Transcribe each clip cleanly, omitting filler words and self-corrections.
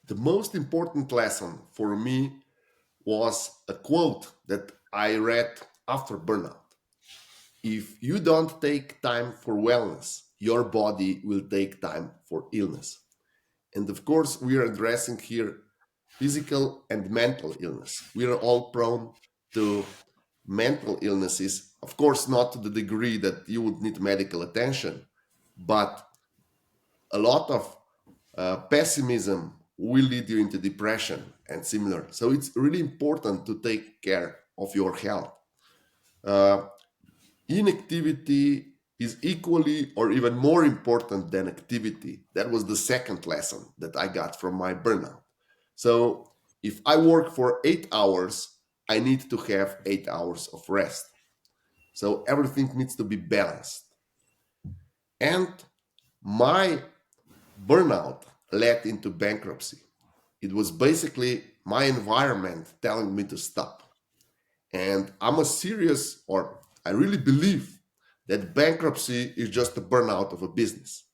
The most important lesson for me was a quote that I read after burnout. If you don't take time for wellness, your body will take time for illness. And of course, we are addressing here physical and mental illness. We are all prone to mental illnesses, of course, not to the degree that you would need medical attention, but a lot of pessimism will lead you into depression and similar. So it's really important to take care of your health. Uh, Inactivity is equally or even more important than activity. That was the second lesson that I got from my burnout. So if I work for 8 hours, I need to have 8 hours of rest. So everything needs to be balanced. And my burnout led into bankruptcy. It was basically my environment telling me to stop. And I'm a serious, or I really believe that bankruptcy is just a burnout of a business.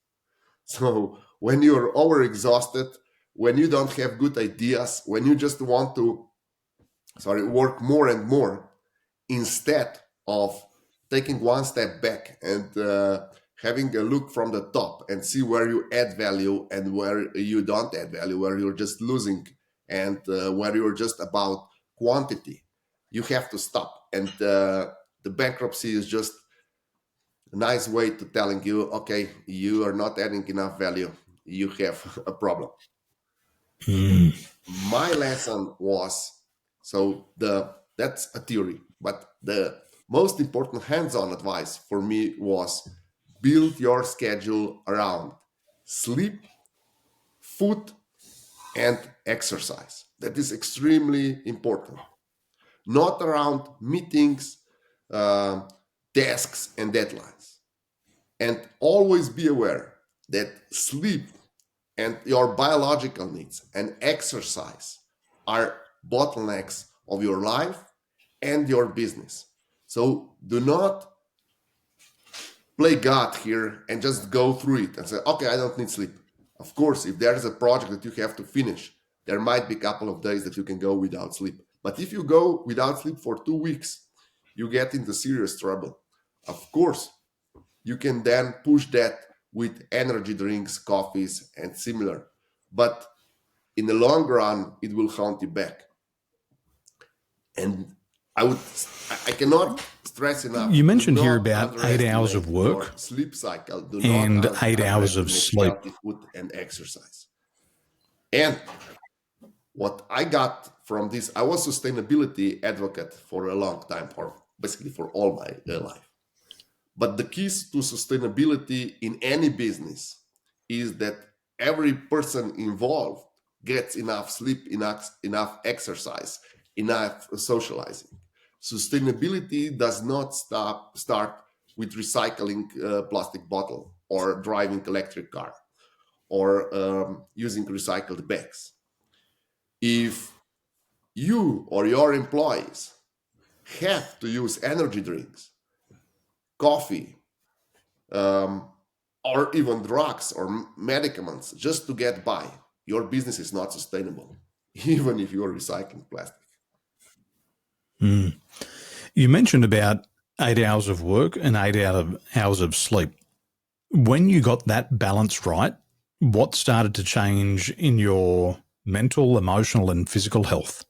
So when you're overexhausted, when you don't have good ideas, when you just want to, work more and more, instead of taking one step back and having a look from the top and see where you add value and where you don't add value, where you're just losing and where you're just about quantity, you have to stop. And the bankruptcy is just a nice way to telling you, okay, you are not adding enough value. You have a problem. Mm. My lesson was, that's a theory, but the most important hands-on advice for me was build your schedule around sleep, food, and exercise. That is extremely important. Not around meetings, uh, tasks, and deadlines. And always be aware that sleep and your biological needs and exercise are bottlenecks of your life and your business. So do not play God here and just go through it and say, okay, I don't need sleep. Of course, if there is a project that you have to finish, there might be a couple of days that you can go without sleep. But if you go without sleep for 2 weeks, you get into serious trouble. Of course, you can then push that with energy drinks, coffees, and similar. But in the long run, it will haunt you back. And I cannot stress enough: You do mentioned here not about 8 hours of underestimate your work sleep cycle. Do not and 8 hours of underestimate sleep. healthy food and exercise. And what I got from this, I was sustainability advocate for a long time, for basically for all my life. But the keys to sustainability in any business is that every person involved gets enough sleep, enough exercise, enough socializing. Sustainability does not start with recycling plastic bottle or driving electric car or using recycled bags. If you or your employees have to use energy drinks, coffee, um, or even drugs or medicaments just to get by, your business is not sustainable, even if you're recycling plastic. Mm. You mentioned about 8 hours of work and 8 hours of sleep. When you got that balance right, what started to change in your mental, emotional, and physical health?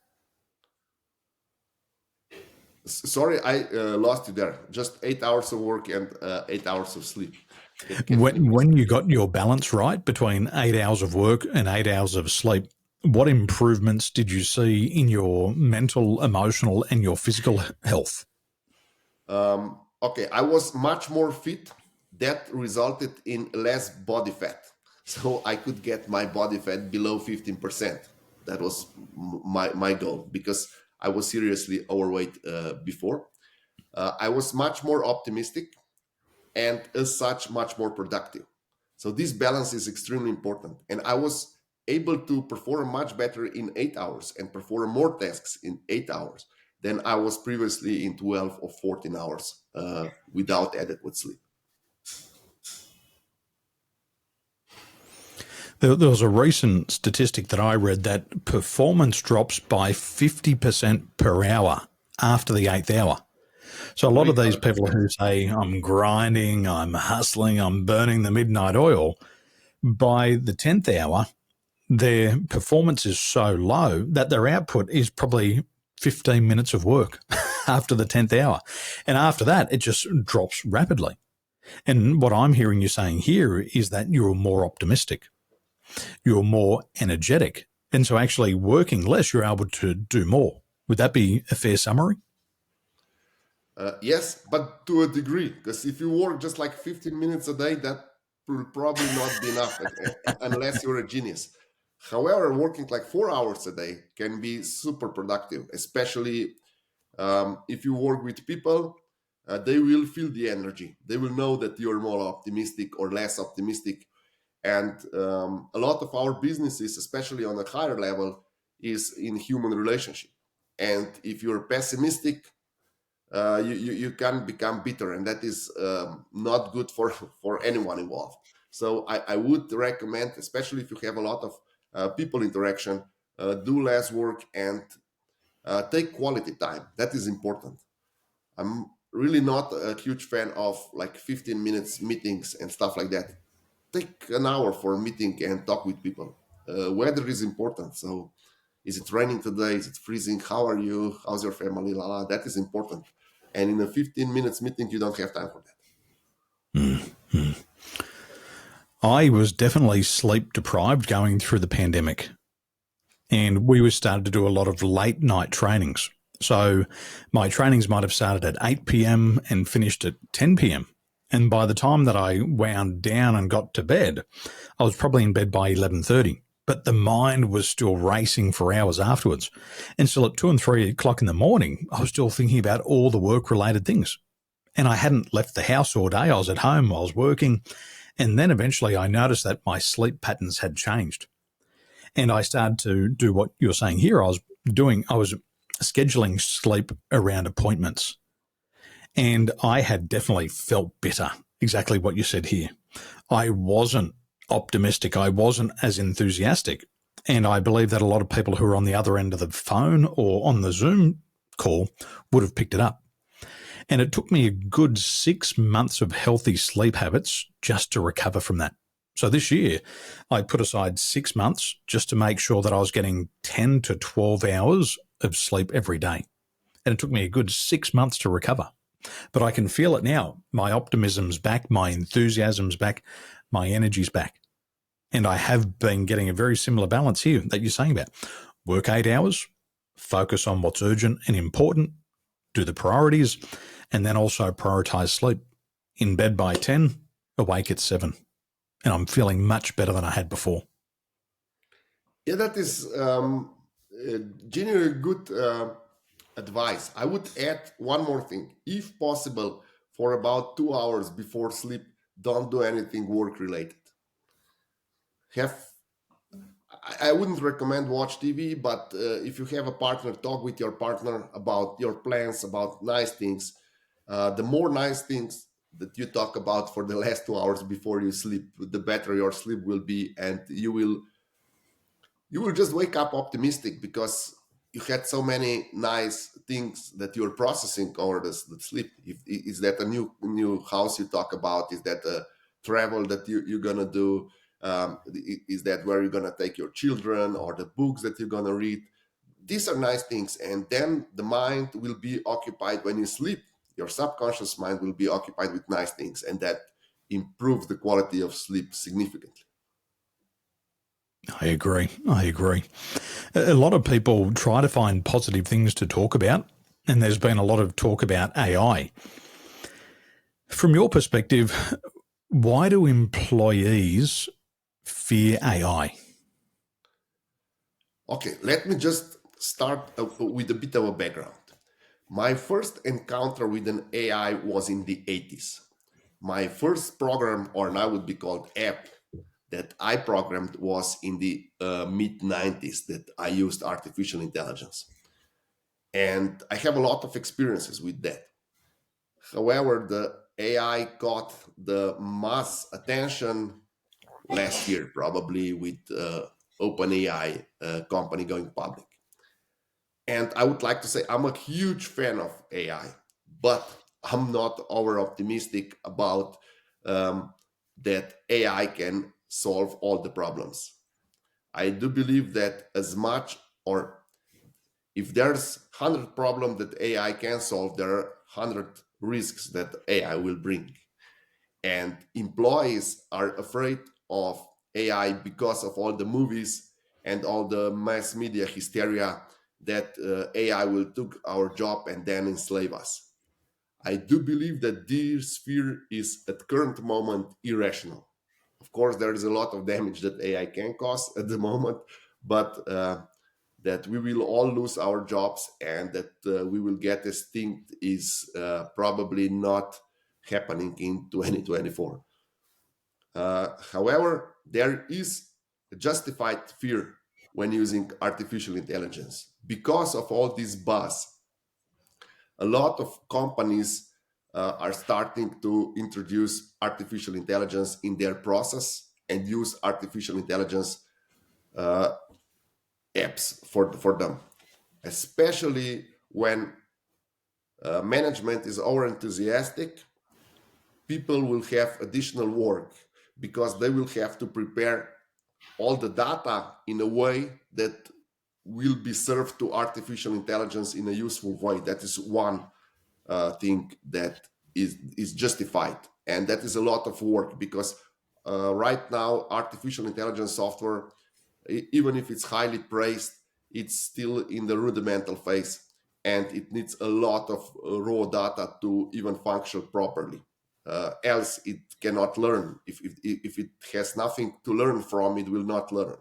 Sorry, I lost you there. Just 8 hours of work and 8 hours of sleep. Can you When, please when you repeat? got your balance right between 8 hours of work and 8 hours of sleep, what improvements did you see in your mental, emotional, and your physical health? Okay, I was much more fit. That resulted in less body fat. So I could get my body fat below 15%. That was my goal because I was seriously overweight before. I was much more optimistic and as such much more productive. So this balance is extremely important. And I was able to perform much better in 8 hours and perform more tasks in 8 hours than I was previously in 12 or 14 hours without adequate sleep. There was a recent statistic that I read that performance drops by 50% per hour after the eighth hour. So a lot of these people 300%. who say, I'm grinding, I'm hustling, I'm burning the midnight oil, by the 10th hour, their performance is so low that their output is probably 15 minutes of work after the 10th hour. And after that, it just drops rapidly. And what I'm hearing you saying here is that you're more optimistic, you're more energetic. And so actually working less, you're able to do more. Would that be a fair summary? Yes, but to a degree, because if you work just like 15 minutes a day, that will probably not be enough unless you're a genius. However, working like 4 hours a day can be super productive, especially if you work with people. They will feel the energy. They will know that you're more optimistic or less optimistic. And a lot of our businesses, especially on a higher level, is in human relationship. And if you're pessimistic, you can become bitter, and that is not good for anyone involved. So I would recommend, especially if you have a lot of people interaction, do less work and take quality time. That is important. I'm really not a huge fan of like 15 minutes meetings and stuff like that. Take an hour for a meeting and talk with people. Weather is important. So is it raining today? Is it freezing? How are you? How's your family? La, la. That is important. And in a 15 minutes meeting, you don't have time for that. I was definitely sleep deprived going through the pandemic. And we were started to do a lot of late night trainings. So my trainings might have started at 8 p.m. and finished at 10 p.m. And by the time that I wound down and got to bed, I was probably in bed by 11:30. But the mind was still racing for hours afterwards. And still at 2 and 3 o'clock in the morning, I was still thinking about all the work related things. And I hadn't left the house all day. I was at home, I was working. And then eventually I noticed that my sleep patterns had changed. And I started to do what you're saying here. I was scheduling sleep around appointments. And I had definitely felt better. Exactly what you said here. I wasn't optimistic. I wasn't as enthusiastic. And I believe that a lot of people who are on the other end of the phone or on the Zoom call would have picked it up. And it took me a good 6 months of healthy sleep habits just to recover from that. So this year, I put aside 6 months just to make sure that I was getting 10 to 12 hours of sleep every day. And it took me a good 6 months to recover. But I can feel it now. My optimism's back, my enthusiasm's back, my energy's back. And I have been getting a very similar balance here that you're saying about. Work 8 hours, focus on what's urgent and important, do the priorities, and then also prioritize sleep. In bed by 10, awake at 7. And I'm feeling much better than I had before. Yeah, that is genuinely good advice. I would add one more thing. If possible, for about 2 hours before sleep, don't do anything work related. Have I wouldn't recommend watch TV, but if you have a partner, talk with your partner about your plans, about nice things. The more nice things that you talk about for the last 2 hours before you sleep, the better your sleep will be, and you will just wake up optimistic because you had so many nice things that you're processing over the sleep. Is that a new house you talk about? Is that a travel that you're gonna do? Is that where you're gonna take your children, or the books that you're gonna read? These are nice things, and then the mind will be occupied when you sleep. Your subconscious mind will be occupied with nice things, and that improves the quality of sleep significantly. I agree. I agree. A lot of people try to find positive things to talk about, and there's been a lot of talk about AI. From your perspective, why do employees fear AI? Okay, let me just start with a bit of a background. My first encounter with an AI was in the 80s. My first program, or now would be called app, that I programmed was in the mid 90s that I used artificial intelligence. And I have a lot of experiences with that. However, the AI got the mass attention last year, probably with OpenAI company going public. And I would like to say I'm a huge fan of AI, but I'm not over optimistic about um, that AI can solve all the problems. I do believe that as much, or if there's 100 problems that AI can solve, there are 100 risks that AI will bring. And employees are afraid of AI because of all the movies and all the mass media hysteria that AI will take our job and then enslave us. I do believe that this fear is at current moment irrational. Of course, there is a lot of damage that AI can cause at the moment, but that we will all lose our jobs and that we will get extinct is probably not happening in 2024. However, there is a justified fear when using artificial intelligence. Because of all this buzz, a lot of companies are starting to introduce artificial intelligence in their process and use artificial intelligence apps for them, especially when management is over enthusiastic. People will have additional work because they will have to prepare all the data in a way that will be served to artificial intelligence in a useful way. That is one thing that is justified, and that is a lot of work because right now artificial intelligence software, even if it's highly praised, it's still in the rudimental phase, and it needs a lot of raw data to even function properly. Else, it cannot learn. If it has nothing to learn from, it will not learn.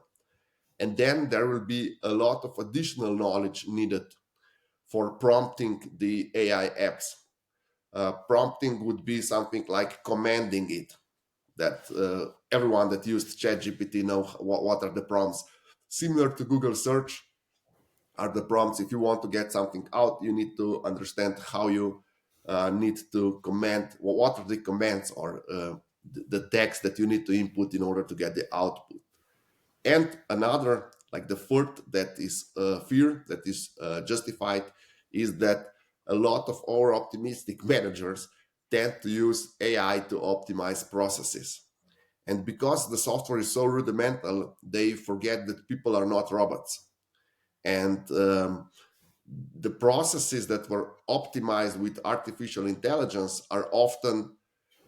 And then there will be a lot of additional knowledge needed for prompting the AI apps. Prompting would be something like commanding it. That everyone that used ChatGPT know what are the prompts. Similar to Google search are the prompts. If you want to get something out, you need to understand how you need to command. What are the commands or the text that you need to input in order to get the output. And another, like the fourth, that is fear that is justified, is that a lot of our optimistic managers tend to use AI to optimize processes. And because the software is so rudimental, they forget that people are not robots. And the processes that were optimized with artificial intelligence are often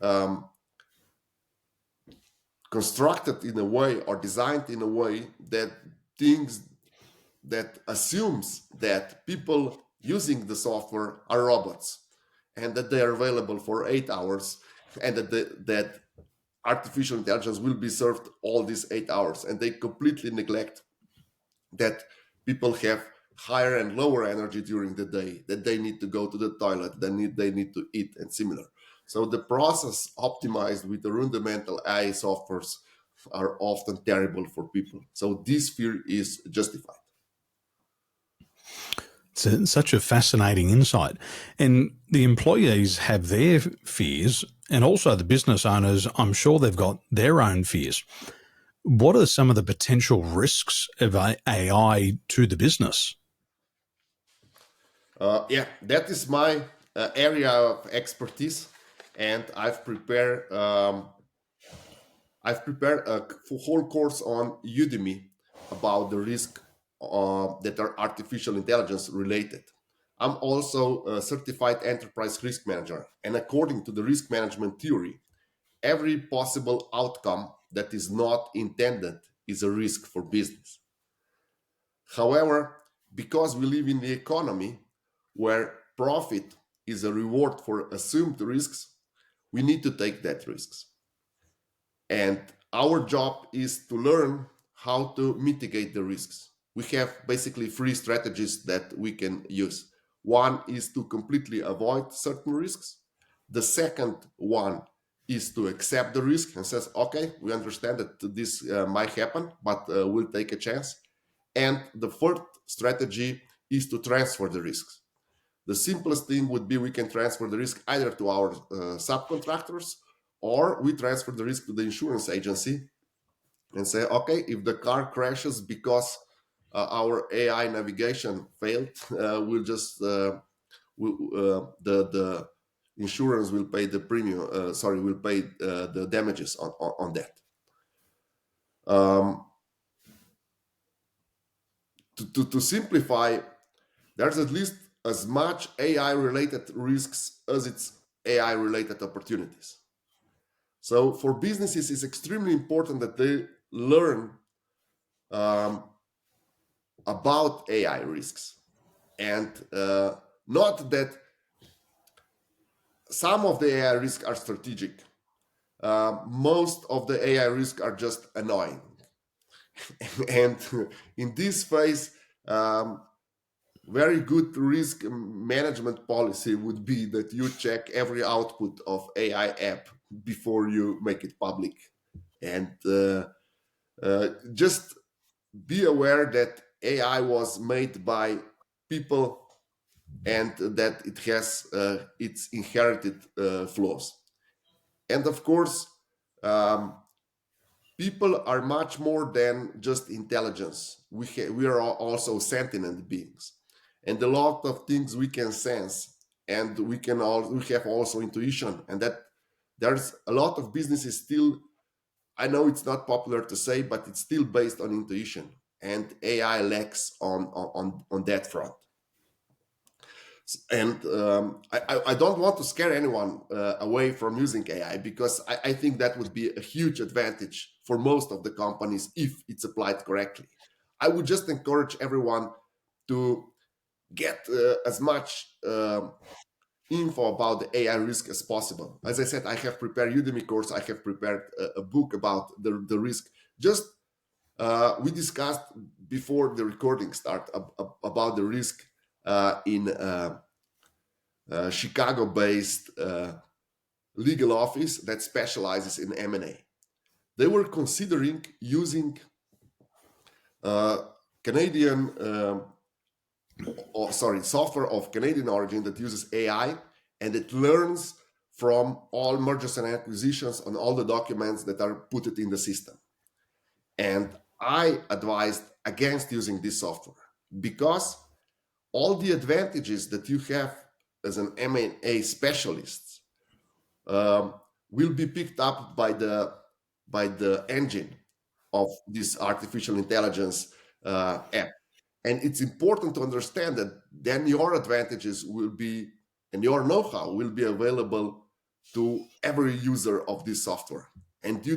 um, constructed in a way or designed in a way that things that assumes that people using the software are robots and that they are available for 8 hours and that artificial intelligence will be served all these 8 hours, and they completely neglect that people have higher and lower energy during the day, that they need to go to the toilet, they need to eat, and similar. So the process optimized with the rudimental AI softwares are often terrible for people. So this fear is justified. Such a fascinating insight. And the employees have their fears, and also the business owners, I'm sure they've got their own fears. What are some of the potential risks of AI to the business? Yeah, that is my area of expertise, and I've prepared a whole course on Udemy about the risk that are artificial intelligence related. I'm also a certified enterprise risk manager, and according to the risk management theory, every possible outcome that is not intended is a risk for business. However, because we live in the economy where profit is a reward for assumed risks, we need to take that risks. And our job is to learn how to mitigate the risks. We have basically three strategies that we can use. One is to completely avoid certain risks. The second one is to accept the risk and says, okay, we understand that this might happen, but we'll take a chance. And the third strategy is to transfer the risks. The simplest thing would be we can transfer the risk either to our subcontractors, or we transfer the risk to the insurance agency and say, okay, if the car crashes because our AI navigation failed, we'll just the insurance will pay the premium. Sorry, will pay the damages on that. Um, to simplify, there's at least as much AI related risks as it's AI related opportunities. So for businesses, it's extremely important that they learn um, about AI risks, and not that some of the AI risks are strategic. Most of the AI risks are just annoying. And in this phase, very good risk management policy would be that you check every output of AI app before you make it public, and just be aware that AI was made by people and that it has its inherited flaws. And of course, um, people are much more than just intelligence. We are also sentient beings, and a lot of things we can sense, and we have also intuition, and that there's a lot of businesses still. I know it's not popular to say, but it's still based on intuition, and AI lacks on that front. And I don't want to scare anyone away from using AI, because I think that would be a huge advantage for most of the companies if it's applied correctly. I would just encourage everyone to get as much info about the AI risk as possible. As I said, I have prepared Udemy course. I have prepared a book about the risk. Just we discussed before the recording start about the risk in Chicago-based legal office that specializes in M&A. They were considering using uh, Canadian, software of Canadian origin that uses AI, and it learns from all mergers and acquisitions on all the documents that are put it in the system. And I advised against using this software because all the advantages that you have as an M&A specialist um, will be picked up by the engine of this artificial intelligence app. And it's important to understand that then your advantages will be, and your know-how will be available to every user of this software, and you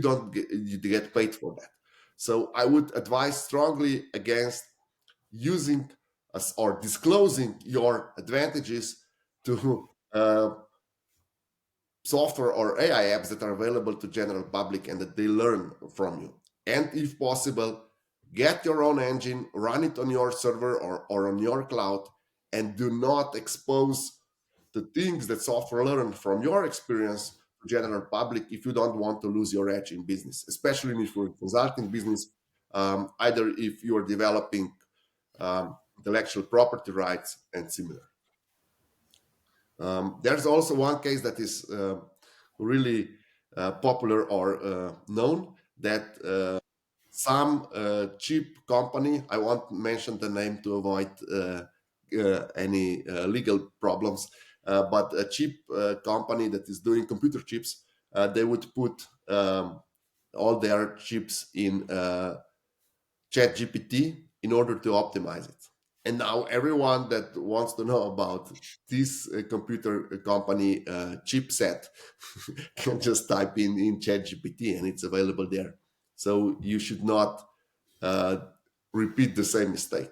get paid for that. So I would advise strongly against using us or disclosing your advantages to software or AI apps that are available to general public and that they learn from you. And if possible, get your own engine, run it on your server or on your cloud, and do not expose the things that software learn from your experience to general public if you don't want to lose your edge in business, especially if you're in consulting business, either if you're developing intellectual property rights and similar. There's also one case that is really popular or known, that some cheap company, I won't mention the name to avoid any legal problems, but a cheap company that is doing computer chips, they would put all their chips in ChatGPT in order to optimize it. And now everyone that wants to know about this computer company chipset can just type in ChatGPT, and it's available there. So you should not uh, repeat the same mistake.